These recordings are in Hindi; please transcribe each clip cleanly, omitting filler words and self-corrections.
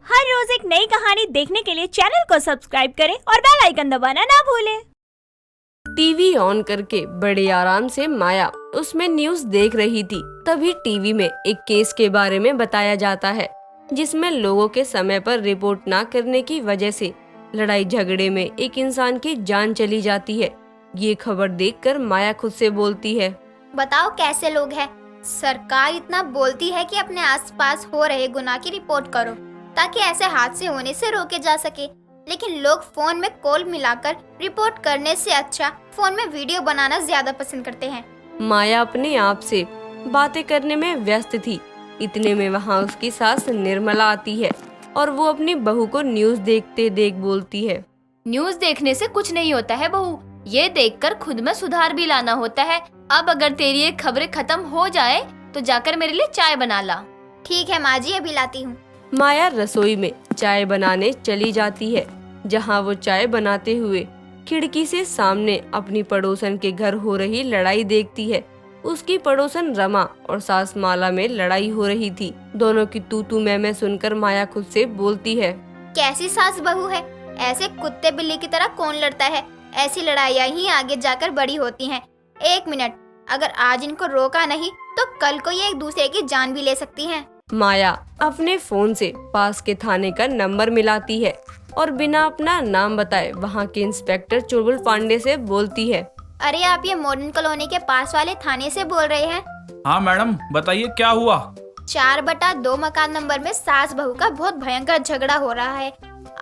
हर रोज एक नई कहानी देखने के लिए चैनल को सब्सक्राइब करें और बेल आइकन दबाना ना भूलें। टीवी ऑन करके बड़े आराम से माया उसमें न्यूज़ देख रही थी। तभी टीवी में एक केस के बारे में बताया जाता है जिसमें लोगों के समय पर रिपोर्ट ना करने की वजह से लड़ाई झगड़े में एक इंसान की जान चली जाती है। ये खबर देखकर माया खुद से बोलती है, बताओ कैसे लोग हैं। सरकार इतना बोलती है कि अपने आसपास हो रहे गुनाह की रिपोर्ट करो ताकि ऐसे हादसे होने से रोके जा सके, लेकिन लोग फोन में कॉल मिलाकर रिपोर्ट करने से अच्छा फोन में वीडियो बनाना ज्यादा पसंद करते हैं। माया अपने आप से बातें करने में व्यस्त थी। इतने में वहाँ उसकी सास निर्मला आती है और वो अपनी बहू को न्यूज़ देखते देख बोलती है, न्यूज देखने से कुछ नहीं होता है बहू, ये देखकर खुद में सुधार भी लाना होता है। अब अगर तेरी ये खबरें खत्म हो जाए तो जाकर मेरे लिए चाय बना ला। ठीक है माँ जी, अभी लाती हूँ। माया रसोई में चाय बनाने चली जाती है, जहाँ वो चाय बनाते हुए खिड़की से सामने अपनी पड़ोसन के घर हो रही लड़ाई देखती है। उसकी पड़ोसन रमा और सास माला में लड़ाई हो रही थी। दोनों की तू तू मैं सुनकर माया खुद से बोलती है, कैसी सास बहू है, ऐसे कुत्ते बिल्ली की तरह कौन लड़ता है। ऐसी लड़ाइयाँ ही आगे जाकर बड़ी होती हैं। एक मिनट, अगर आज इनको रोका नहीं तो कल को ये एक दूसरे की जान भी ले सकती हैं। माया अपने फोन से पास के थाने का नंबर मिलाती है और बिना अपना नाम बताए वहाँ के इंस्पेक्टर चुलबुल पांडे से बोलती है, अरे आप ये मॉडर्न कॉलोनी के पास वाले थाने से बोल रहे हैं? हाँ मैडम, बताइए क्या हुआ। 4/2 मकान नंबर में सास बहू का बहुत भयंकर झगड़ा हो रहा है।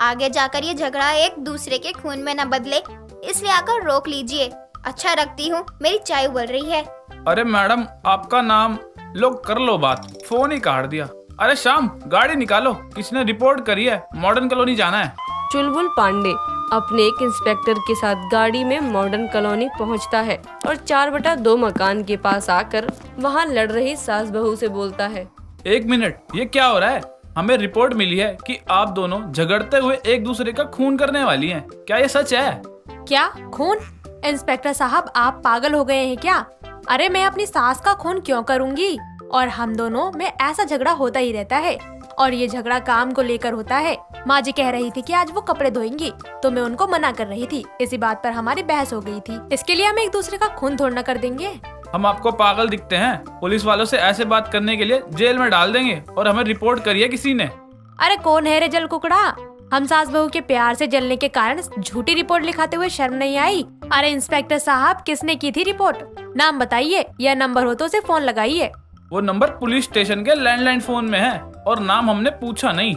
आगे जाकर ये झगड़ा एक दूसरे के खून में न बदले, इसलिए आकर रोक लीजिए। अच्छा रखती हूँ, मेरी चाय उबल रही है। अरे मैडम, आपका नाम लो, कर लो बात, फोन ही काट दिया। अरे शाम, गाड़ी निकालो, किसने रिपोर्ट करी है, मॉडर्न कॉलोनी जाना है। चुलबुल पांडे अपने एक इंस्पेक्टर के साथ गाड़ी में मॉडर्न कॉलोनी पहुंचता है और 4/2 मकान के पास आकर वहां लड़ रही सास बहू से बोलता है, एक मिनट, ये क्या हो रहा है। हमें रिपोर्ट मिली है कि आप दोनों झगड़ते हुए एक दूसरे का खून करने वाली हैं। क्या ये सच है? क्या खून? इंस्पेक्टर साहब, आप पागल हो गए हैं क्या? अरे मैं अपनी सास का खून क्यों करूंगी? और हम दोनों में ऐसा झगड़ा होता ही रहता है और ये झगड़ा काम को लेकर होता है। माँ जी कह रही थी कि आज वो कपड़े धोएंगी तो मैं उनको मना कर रही थी। इसी बात पर हमारी बहस हो गई थी। इसके लिए हम एक दूसरे का खून थोड़ा कर देंगे। हम आपको पागल दिखते हैं? पुलिस वालों से ऐसे बात करने के लिए जेल में डाल देंगे और हमें रिपोर्ट करिए किसी ने। अरे कौन है रे जल कुकड़ा? हम सास बहू के प्यार से जलने के कारण झूठी रिपोर्ट लिखाते हुए शर्म नहीं आई? अरे इंस्पेक्टर साहब, किसने की थी रिपोर्ट? नाम बताइए या नंबर हो तो उसे फोन लगाइए। वो नंबर पुलिस स्टेशन के लैंडलाइन फोन में है और नाम हमने पूछा नहीं।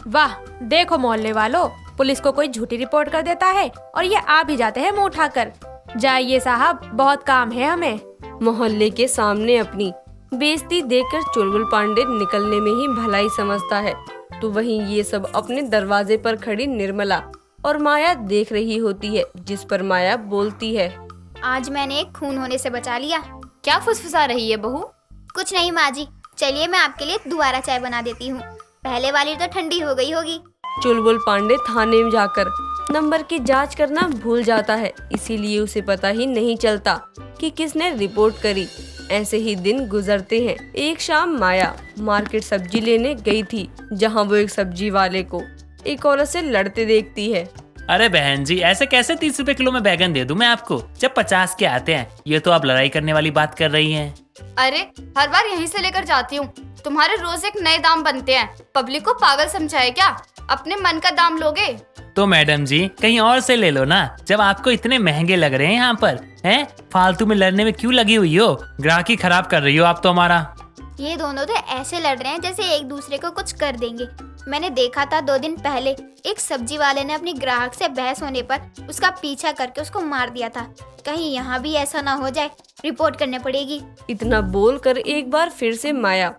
वाह, देखो मोहल्ले वालों, पुलिस को कोई झूठी रिपोर्ट कर देता है और ये आ भी जाते हैं मुंह उठाकर। जाइए साहब, बहुत काम है हमें। मोहल्ले के सामने अपनी बेइज्जती देखकर चुलबुल पांडे निकलने में ही भलाई समझता है, तो वहीं ये सब अपने दरवाजे पर खड़ी निर्मला और माया देख रही होती है, जिस पर माया बोलती है, आज मैंने एक खून होने से बचा लिया। क्या फुसफुसा रही है बहू? कुछ नहीं माँ जी, चलिए मैं आपके लिए दोबारा चाय बना देती हूँ। पहले वाली तो ठंडी हो गई होगी। चुलबुल पांडे थाने में जाकर नंबर की जांच करना भूल जाता है, इसीलिए उसे पता ही नहीं चलता कि किसने रिपोर्ट करी। ऐसे ही दिन गुजरते हैं। एक शाम माया मार्केट सब्जी लेने गई थी, जहां वो एक सब्जी वाले को एक औरत से लड़ते देखती है। अरे बहन जी, ऐसे कैसे 30 रुपए किलो में बैगन दे दूं मैं आपको, जब 50 के आते हैं। ये तो आप लड़ाई करने वाली बात कर रही हैं। अरे हर बार यहीं से लेकर जाती हूँ, तुम्हारे रोज एक नए दाम बनते हैं। पब्लिक को पागल समझाए क्या? अपने मन का दाम लोगे? तो मैडम जी, कहीं और से ले लो ना, जब आपको इतने महंगे लग रहे हैं यहाँ पर। हैं? फालतू में लड़ने में क्यों लगी हुई हो? ग्राहकी खराब कर रही हो आप तो हमारा। ये दोनों तो ऐसे लड़ रहे हैं जैसे एक दूसरे को कुछ कर देंगे। मैंने देखा था 2 दिन पहले एक सब्जी वाले ने अपनी ग्राहक से बहस होने पर उसका पीछा करके उसको मार दिया था। कहीं यहाँ भी ऐसा ना हो जाए, रिपोर्ट करनी पड़ेगी। इतना बोलकर एक बार फिर से माया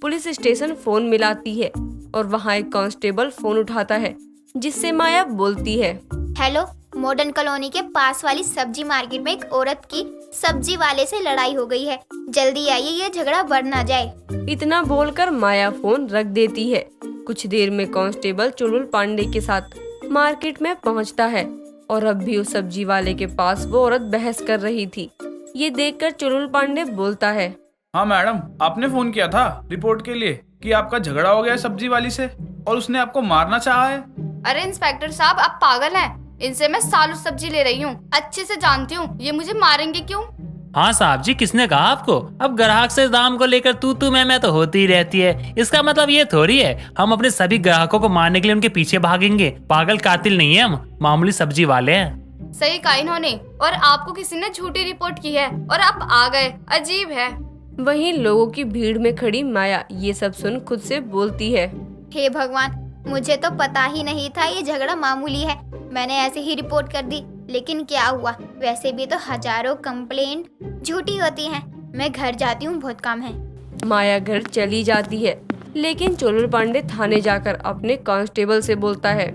पुलिस स्टेशन फोन मिलाती है और वहाँ एक कांस्टेबल फोन उठाता है, जिससे माया बोलती है, हेलो, मॉडर्न कॉलोनी के पास वाली सब्जी मार्केट में एक औरत की सब्जी वाले से लड़ाई हो गई है, जल्दी आइए, ये झगड़ा बढ़ ना जाए। इतना बोलकर माया फोन रख देती है। कुछ देर में कांस्टेबल चुलबुल पांडे के साथ मार्केट में पहुंचता है और अब भी उस सब्जी वाले के पास वो औरत बहस कर रही थी। ये देखकर चुलबुल पांडे बोलता है, हाँ मैडम, आपने फोन किया था रिपोर्ट के लिए कि आपका झगड़ा हो गया है सब्जी वाली से। और उसने आपको मारना चाहा है। अरे इंस्पेक्टर साहब, आप पागल हैं। इनसे मैं सालों सब्जी ले रही हूँ, अच्छे से जानती हूँ ये मुझे मारेंगे क्यों। हाँ साहब जी, किसने कहा आपको? अब ग्राहक से दाम को लेकर तू मैं तो होती ही रहती है। इसका मतलब ये थोड़ी है हम अपने सभी ग्राहकों को मारने के लिए उनके पीछे भागेंगे। पागल कातिल नहीं है हम, मामूली सब्जी वाले हैं। सही कहा इन्होंने, और आपको किसी ने झूठी रिपोर्ट की है और आप आ गए, अजीब है। वहीं लोगों की भीड़ में खड़ी माया ये सब सुन खुद से बोलती है, हे भगवान, मुझे तो पता ही नहीं था ये झगड़ा मामूली है। मैंने ऐसे ही रिपोर्ट कर दी, लेकिन क्या हुआ, वैसे भी तो हजारों कंप्लेंट झूठी होती हैं। मैं घर जाती हूँ, बहुत काम है। माया घर चली जाती है, लेकिन चुलबुल पांडे थाने जाकर अपने कांस्टेबल से बोलता है,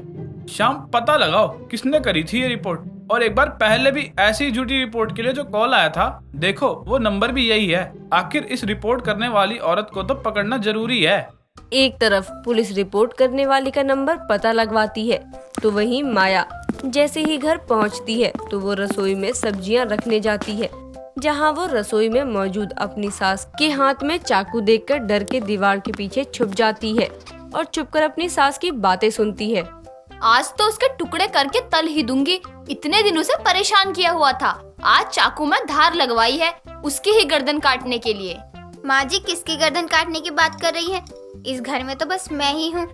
शाम पता लगाओ किसने करी थी ये रिपोर्ट, और एक बार पहले भी ऐसी झूठी रिपोर्ट के लिए जो कॉल आया था, देखो वो नंबर भी यही है। आखिर इस रिपोर्ट करने वाली औरत को तो पकड़ना जरूरी है। एक तरफ पुलिस रिपोर्ट करने वाली का नंबर पता लगवाती है, तो वहीं माया जैसे ही घर पहुंचती है तो वो रसोई में सब्जियां रखने जाती है, जहां वो रसोई में मौजूद अपनी सास के हाथ में चाकू देखकर डर के दीवार के पीछे छुप जाती है और छुपकर अपनी सास की बातें सुनती है। आज तो उसके टुकड़े करके तल ही दूंगी। इतने दिनों से परेशान किया हुआ था, आज चाकू में धार लगवाई है उसकी ही गर्दन काटने के लिए। माँ जी किसकी गर्दन काटने की बात कर रही है? इस घर में तो बस मैं ही हूँ।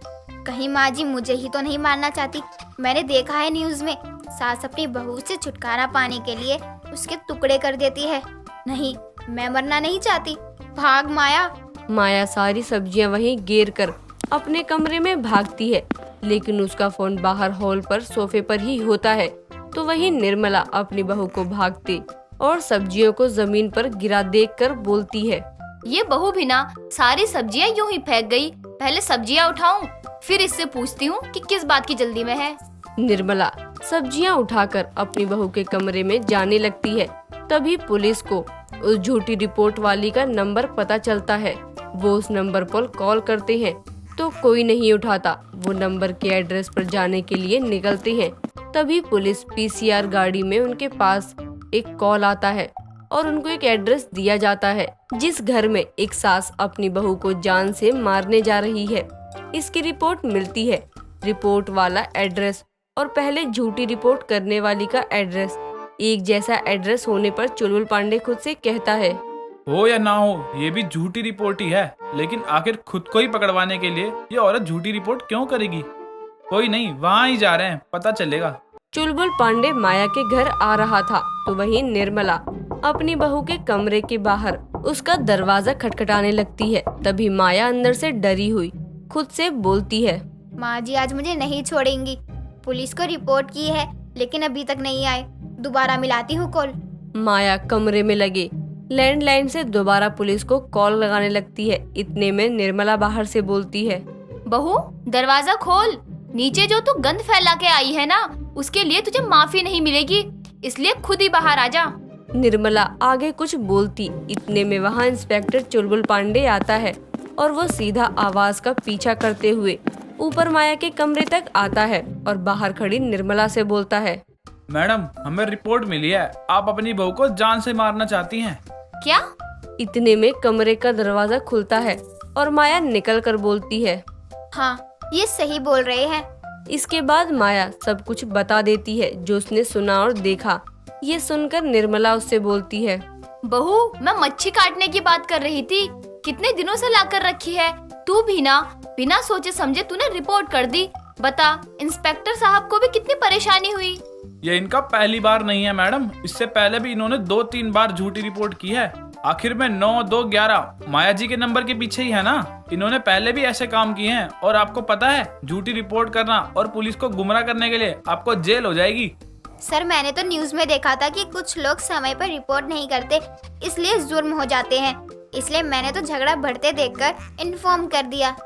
कहीं माँ जी मुझे ही तो नहीं मारना चाहती? मैंने देखा है न्यूज़ में, सास अपनी बहू से छुटकारा पाने के लिए उसके टुकड़े कर देती है। नहीं, मैं मरना नहीं चाहती। भाग माया। माया सारी सब्जियां वहीं गिर कर अपने कमरे में भागती है, लेकिन उसका फोन बाहर हॉल पर सोफे पर ही होता है। तो वहीं निर्मला अपनी बहू को भागते और सब्जियों को जमीन पर गिरा देखकर बोलती है, ये बहू भी ना सारी सब्जियां यूं ही फेंक गई। पहले सब्जियां उठाऊं, फिर इससे पूछती हूँ कि किस बात की जल्दी में है। निर्मला सब्जियां उठाकर अपनी बहू के कमरे में जाने लगती है। तभी पुलिस को उस झूठी रिपोर्ट वाली का नंबर पता चलता है। वो उस नंबर पर कॉल करते हैं तो कोई नहीं उठाता। वो नंबर के एड्रेस पर जाने के लिए निकलते हैं। तभी पुलिस पीसीआर गाड़ी में उनके पास एक कॉल आता है और उनको एक एड्रेस दिया जाता है, जिस घर में एक सास अपनी बहू को जान से मारने जा रही है। इसकी रिपोर्ट मिलती है। रिपोर्ट वाला एड्रेस और पहले झूठी रिपोर्ट करने वाली का एड्रेस एक जैसा एड्रेस होने पर चुलबुल पांडे खुद से कहता है, हो या ना हो, ये भी झूठी रिपोर्ट ही है, लेकिन आखिर खुद को ही पकड़वाने के लिए ये औरत झूठी रिपोर्ट क्यों करेगी? कोई नहीं, वहाँ ही जा रहे हैं, पता चलेगा। चुलबुल पांडे माया के घर आ रहा था, तो वहीं निर्मला अपनी बहू के कमरे के बाहर उसका दरवाजा खटखटाने लगती है। तभी माया अंदर से डरी हुई खुद से बोलती है, माँ जी आज मुझे नहीं छोड़ेंगी। पुलिस को रिपोर्ट की है, लेकिन अभी तक नहीं आए। दोबारा मिलाती हूँ कॉल। माया कमरे में लगे लैंडलाइन से दोबारा पुलिस को कॉल लगाने लगती है। इतने में निर्मला बाहर से बोलती है, बहू दरवाजा खोल। नीचे जो तू गंद फैला के आई है ना, उसके लिए तुझे माफी नहीं मिलेगी, इसलिए खुद ही बाहर आ जा। निर्मला आगे कुछ बोलती, इतने में वहाँ इंस्पेक्टर चुलबुल पांडे आता है और वो सीधा आवाज का पीछा करते हुए ऊपर माया के कमरे तक आता है और बाहर खड़ी निर्मला से बोलता है, मैडम हमें रिपोर्ट मिली है, आप अपनी बहू को जान से मारना चाहती हैं। क्या? इतने में कमरे का दरवाजा खुलता है और माया निकल कर बोलती है, हाँ ये सही बोल रहे हैं। इसके बाद माया सब कुछ बता देती है जो उसने सुना और देखा। ये सुनकर निर्मला उससे बोलती है, बहू मैं मच्छी काटने की बात कर रही थी, कितने दिनों से लाकर रखी है। तू भी ना बिना सोचे समझे तूने रिपोर्ट कर दी। बता इंस्पेक्टर साहब को भी कितनी परेशानी हुई। ये इनका पहली बार नहीं है मैडम, इससे पहले भी इन्होंने 2-3 बार झूठी रिपोर्ट की है। आखिर में 9-2-11 माया जी के नंबर के पीछे ही है ना। इन्होंने पहले भी ऐसे काम किए हैं और आपको पता है झूठी रिपोर्ट करना और पुलिस को गुमराह करने के लिए आपको जेल हो जाएगी। सर मैंने तो न्यूज़ में देखा था कि कुछ लोग समय पर रिपोर्ट नहीं करते, इसलिए जुर्म हो जाते हैं। इसलिए मैंने तो झगड़ा बढ़ते देखकर इन्फॉर्म कर दिया।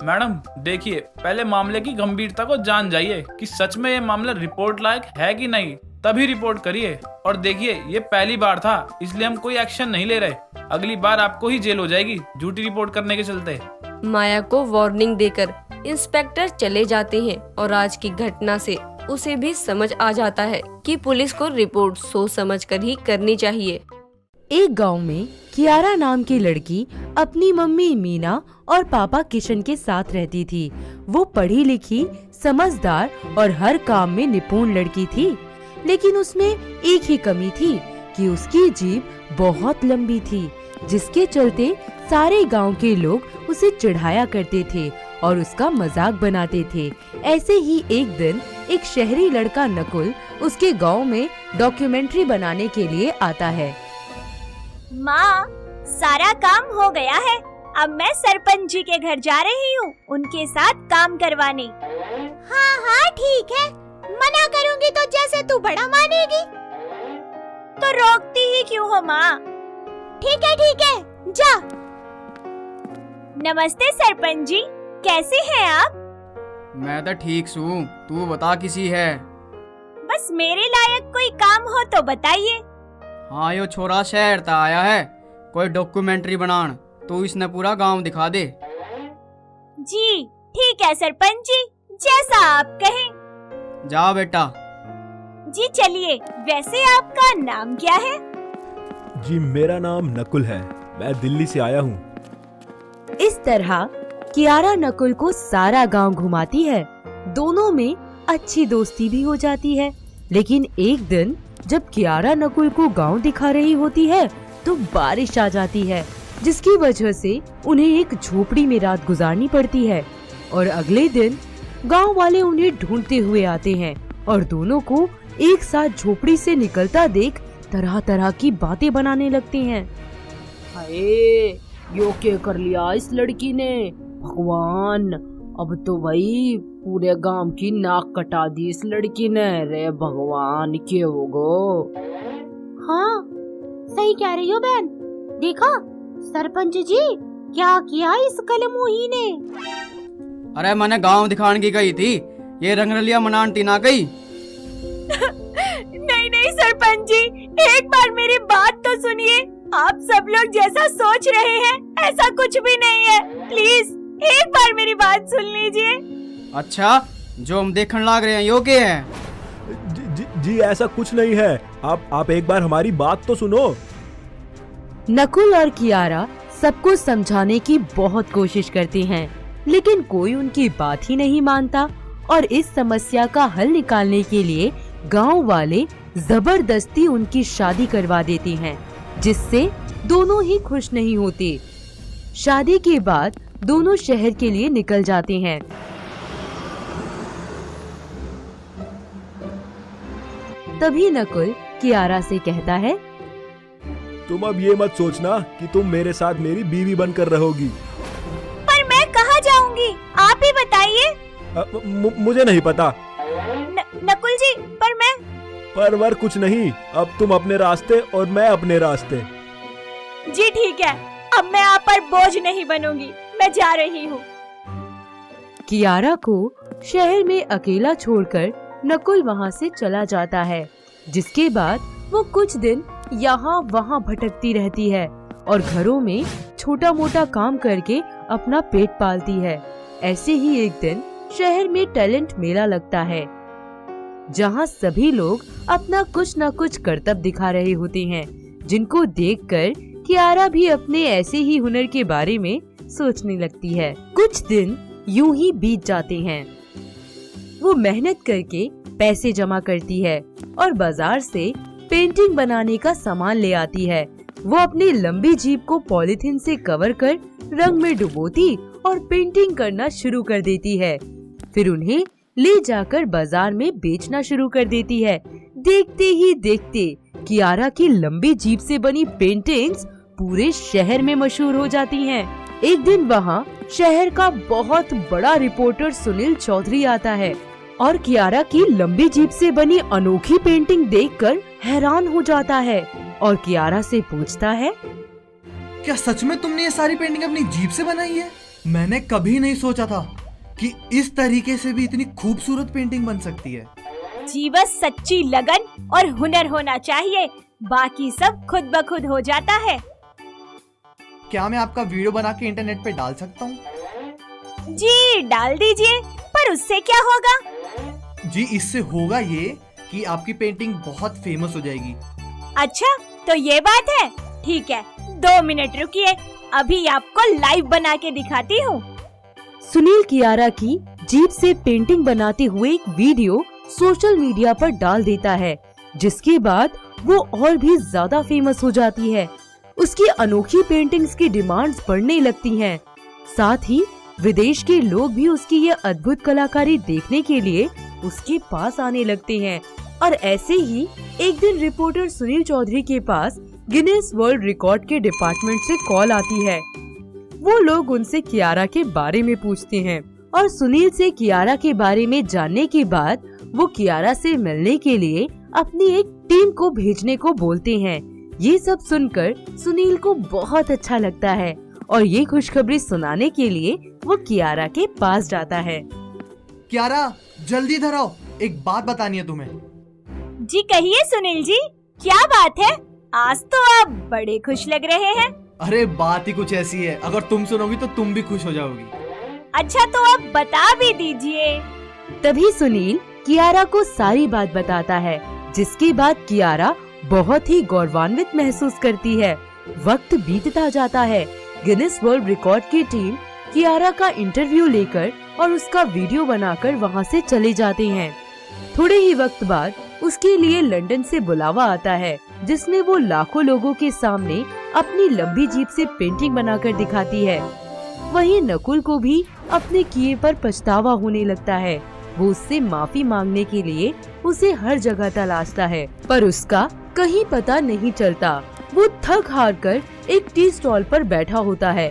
मैडम देखिए, पहले मामले की गंभीरता को जान जाइए कि सच में ये मामला रिपोर्ट लायक है कि नहीं, तभी रिपोर्ट करिए। और देखिए ये पहली बार था, इसलिए हम कोई एक्शन नहीं ले रहे। अगली बार आपको ही जेल हो जाएगी झूठी रिपोर्ट करने के चलते। माया को वार्निंग देकर इंस्पेक्टर चले जाते हैं और आज की घटना से उसे भी समझ आ जाता है कि पुलिस को रिपोर्ट सोच समझ कर ही करनी चाहिए। एक गांव में कियारा नाम की लड़की अपनी मम्मी मीना और पापा किशन के साथ रहती थी। वो पढ़ी लिखी, समझदार और हर काम में निपुण लड़की थी, लेकिन उसमें एक ही कमी थी कि उसकी जीभ बहुत लंबी थी, जिसके चलते सारे गांव के लोग उसे चिढ़ाया करते थे और उसका मजाक बनाते थे। ऐसे ही एक दिन एक शहरी लड़का नकुल उसके गांव में डॉक्यूमेंट्री बनाने के लिए आता है। माँ, सारा काम हो गया है। अब मैं सरपंच जी के घर जा रही हूँ उनके साथ काम करवाने। हाँ हाँ ठीक है, मना करूंगी तो जैसे तू बड़ा मानेगी। तो रोकती ही क्यों हो माँ? ठीक है, जा। नमस्ते सरपंच जी, कैसे हैं आप? मैं तो ठीक हूँ, तू बता किसी है? बस मेरे लायक कोई काम हो तो बताइए। हाँ, यो छोरा शहर ता आया है कोई डॉक्यूमेंट्री बनान, तो इसने पूरा गांव दिखा दे। जी ठीक है सरपंच जी, जैसा आप कहें। जा बेटा। जी चलिए, वैसे आपका नाम क्या है? जी मेरा नाम नकुल है, मैं दिल्ली से आया हूँ। इस तरह कियारा नकुल को सारा गांव घुमाती है। दोनों में अच्छी दोस्ती भी हो जाती है। लेकिन एक दिन जब कियारा नकुल को गांव दिखा रही होती है तो बारिश आ जाती है, जिसकी वजह से उन्हें एक झोपड़ी में रात गुजारनी पड़ती है। और अगले दिन गांव वाले उन्हें ढूंढते हुए आते हैं और दोनों को एक साथ झोपड़ी से निकलता देख तरह तरह की बातें बनाने लगते हैं। हाय, यो क्या कर लिया इस लड़की ने, भगवान, अब तो वही पूरे गांव की नाक कटा दी इस लड़की ने। रे भगवान, क्या होगो? हाँ सही कह रही हो बहन, देखो सरपंच जी क्या किया इस कलमुही ने। अरे मैंने गांव दिखाने की गई थी, ये रंगरलिया मनानती ना गई। नहीं सरपंच जी, एक बार मेरी बात तो सुनिए। आप सब लोग जैसा सोच रहे हैं ऐसा कुछ भी नहीं है। प्लीज एक बार मेरी बात सुन लीजिए। अच्छा, जो हम देखने लग रहे हैं यो क्या है? जी ऐसा कुछ नहीं है, आप एक बार हमारी बात तो सुनो। नकुल और कियारा सबको समझाने की बहुत कोशिश करते हैं, लेकिन कोई उनकी बात ही नहीं मानता। और इस समस्या का हल निकालने के लिए गांव वाले जबरदस्ती उनकी शादी करवा देते हैं, जिससे दोनों ही खुश नहीं होते। शादी के बाद दोनों शहर के लिए निकल जाते हैं। तभी नकुल कियारा से कहता है, तुम अब ये मत सोचना कि तुम मेरे साथ मेरी बीवी बनकर रहोगी। पर मैं कहाँ जाऊंगी, आप ही बताइए। मुझे नहीं पता। नकुल जी, पर कुछ नहीं, अब तुम अपने रास्ते और मैं अपने रास्ते। जी ठीक है, अब मैं आप पर बोझ नहीं बनूंगी, मैं जा रही हूँ। कियारा को शहर में अकेला छोड़कर नकुल वहाँ से चला जाता है, जिसके बाद वो कुछ दिन यहाँ वहाँ भटकती रहती है और घरों में छोटा मोटा काम करके अपना पेट पालती है। ऐसे ही एक दिन शहर में टैलेंट मेला लगता है, जहाँ सभी लोग अपना कुछ न कुछ करतब दिखा रहे होते हैं, जिनको देखकर कियारा भी अपने ऐसे ही हुनर के बारे में सोचने लगती है। कुछ दिन यूं ही बीत जाते हैं। वो मेहनत करके पैसे जमा करती है और बाजार से पेंटिंग बनाने का सामान ले आती है। वो अपनी लंबी जीभ को पॉलिथीन से कवर कर रंग में डुबोती और पेंटिंग करना शुरू कर देती है। फिर उन्हें ले जाकर बाजार में बेचना शुरू कर देती है। देखते ही देखते कियारा की लंबी जीभ से बनी पेंटिंग्स पूरे शहर में मशहूर हो जाती हैं। एक दिन वहाँ शहर का बहुत बड़ा रिपोर्टर सुनील चौधरी आता है और कियारा की लंबी जीभ से बनी अनोखी पेंटिंग देखकर हैरान हो जाता है और कियारा से पूछता है, क्या सच में तुमने ये सारी पेंटिंग अपनी जीभ से बनाई है? मैंने कभी नहीं सोचा था कि इस तरीके से भी इतनी खूबसूरत पेंटिंग बन सकती है। जी बस सच्ची लगन और हुनर होना चाहिए, बाकी सब खुद ब खुद हो जाता है। क्या मैं आपका वीडियो बना के इंटरनेट पे डाल सकता हूँ? जी डाल दीजिए, पर उससे क्या होगा? जी इससे होगा ये कि आपकी पेंटिंग बहुत फेमस हो जाएगी। अच्छा तो ये बात है, ठीक है, 2 मिनट रुकिए, अभी आपको लाइव बना के दिखाती हूँ। सुनील कियारा की जीप से पेंटिंग बनाते हुए एक वीडियो सोशल मीडिया पर डाल देता है, जिसके बाद वो और भी ज्यादा फेमस हो जाती है। उसकी अनोखी पेंटिंग्स की डिमांड्स बढ़ने लगती हैं। साथ ही विदेश के लोग भी उसकी ये अद्भुत कलाकारी देखने के लिए उसके पास आने लगते हैं। और ऐसे ही एक दिन रिपोर्टर सुनील चौधरी के पास गिनेस वर्ल्ड रिकॉर्ड के डिपार्टमेंट से कॉल आती है। वो लोग उनसे कियारा के बारे में पूछते हैं और सुनील से कियारा के बारे में जानने के बाद वो कियारा से मिलने के लिए अपनी एक टीम को भेजने को बोलते हैं। ये सब सुनकर सुनील को बहुत अच्छा लगता है और ये खुशखबरी सुनाने के लिए वो कियारा के पास जाता है। कियारा, जल्दी इधर आओ, एक बात बतानी है तुम्हें। जी कहिए सुनील जी, क्या बात है? आज तो आप बड़े खुश लग रहे हैं। अरे बात ही कुछ ऐसी है, अगर तुम सुनोगी तो तुम भी खुश हो जाओगी। अच्छा तो आप बता भी दीजिए। तभी सुनील कियारा को सारी बात बताता है, जिसके बाद कियारा बहुत ही गौरवान्वित महसूस करती है। वक्त बीतता जाता है। गिनेस वर्ल्ड रिकॉर्ड की टीम कियारा का इंटरव्यू लेकर और उसका वीडियो बनाकर वहां से चले जाते हैं। थोड़े ही वक्त बाद उसके लिए लंदन से बुलावा आता है, जिसमें वो लाखों लोगों के सामने अपनी लंबी जीप से पेंटिंग बनाकर दिखाती है। वहीं नकुल को भी अपने किए पर पछतावा होने लगता है। वो उससे माफी मांगने के लिए उसे हर जगह तलाशता है, पर उसका कहीं पता नहीं चलता। वो थक हार कर एक टी स्टॉल पर बैठा होता है।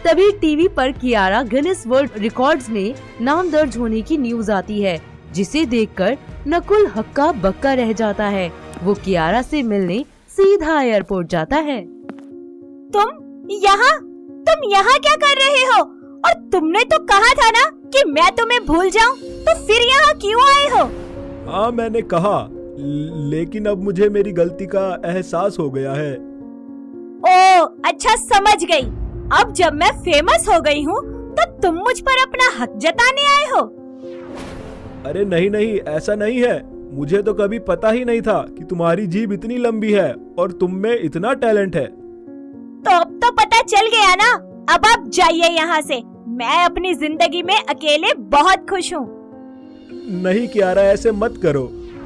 तभी टीवी पर कियारा गिनेस वर्ल्ड रिकॉर्ड्स में नाम दर्ज होने की न्यूज आती है, जिसे देखकर नकुल हक्का बक्का रह जाता है। वो कियारा से मिलने सीधा एयरपोर्ट जाता है। तुम यहाँ क्या कर रहे हो? और तुमने तो कहा था ना कि मैं तुम्हें भूल जाऊं, तो फिर यहाँ क्यों आए हो? हाँ मैंने कहा, लेकिन अब मुझे मेरी गलती का एहसास हो गया है। ओ अच्छा, समझ गई। अब जब मैं फेमस हो गई हूँ तो तुम मुझ पर अपना हक जताने आए हो? अरे नहीं, ऐसा नहीं है। मुझे तो कभी पता ही नहीं था कि तुम्हारी जीभ इतनी लंबी है और तुम में इतना टैलेंट है। तो अब तो पता चल गया ना। अब आप जाइए यहाँ से। मैं अपनी जिंदगी में अकेले बहुत खुश हूँ। नहीं कियारा, ऐसे मत करो।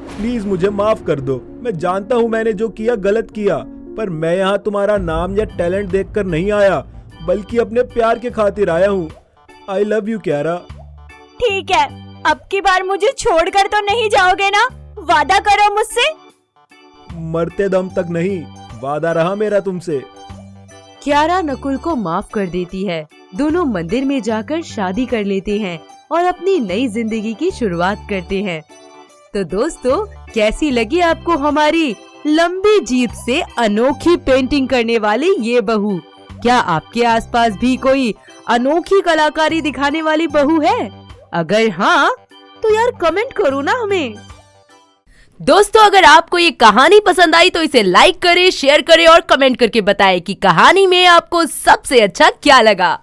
प्लीज मुझे माफ कर दो। मैं जानता हूँ मैंने जो किया गलत किया, पर मैं यहाँ तुम्हारा नाम या टैलेंट देखकर नहीं आया, बल्कि अपने प्यार के खातिर आया हूँ। I love you Kiara. ठीक है, अब की बार मुझे छोड़कर तो नहीं जाओगे ना? वादा करो मुझसे। मरते दम तक नहीं, वादा रहा मेरा तुमसे। कियारा नकुल को माफ कर देती है। दोनों मंदिर में जाकर शादी कर लेते हैं और अपनी नई जिंदगी की शुरुआत करते हैं। तो दोस्तों, कैसी लगी आपको हमारी लंबी जीप से अनोखी पेंटिंग करने वाली ये बहू? क्या आपके आसपास भी कोई अनोखी कलाकारी दिखाने वाली बहू है? अगर हाँ, तो यार कमेंट करो ना हमें। दोस्तों, अगर आपको ये कहानी पसंद आई तो इसे लाइक करें, शेयर करें और कमेंट करके बताएं कि कहानी में आपको सबसे अच्छा क्या लगा।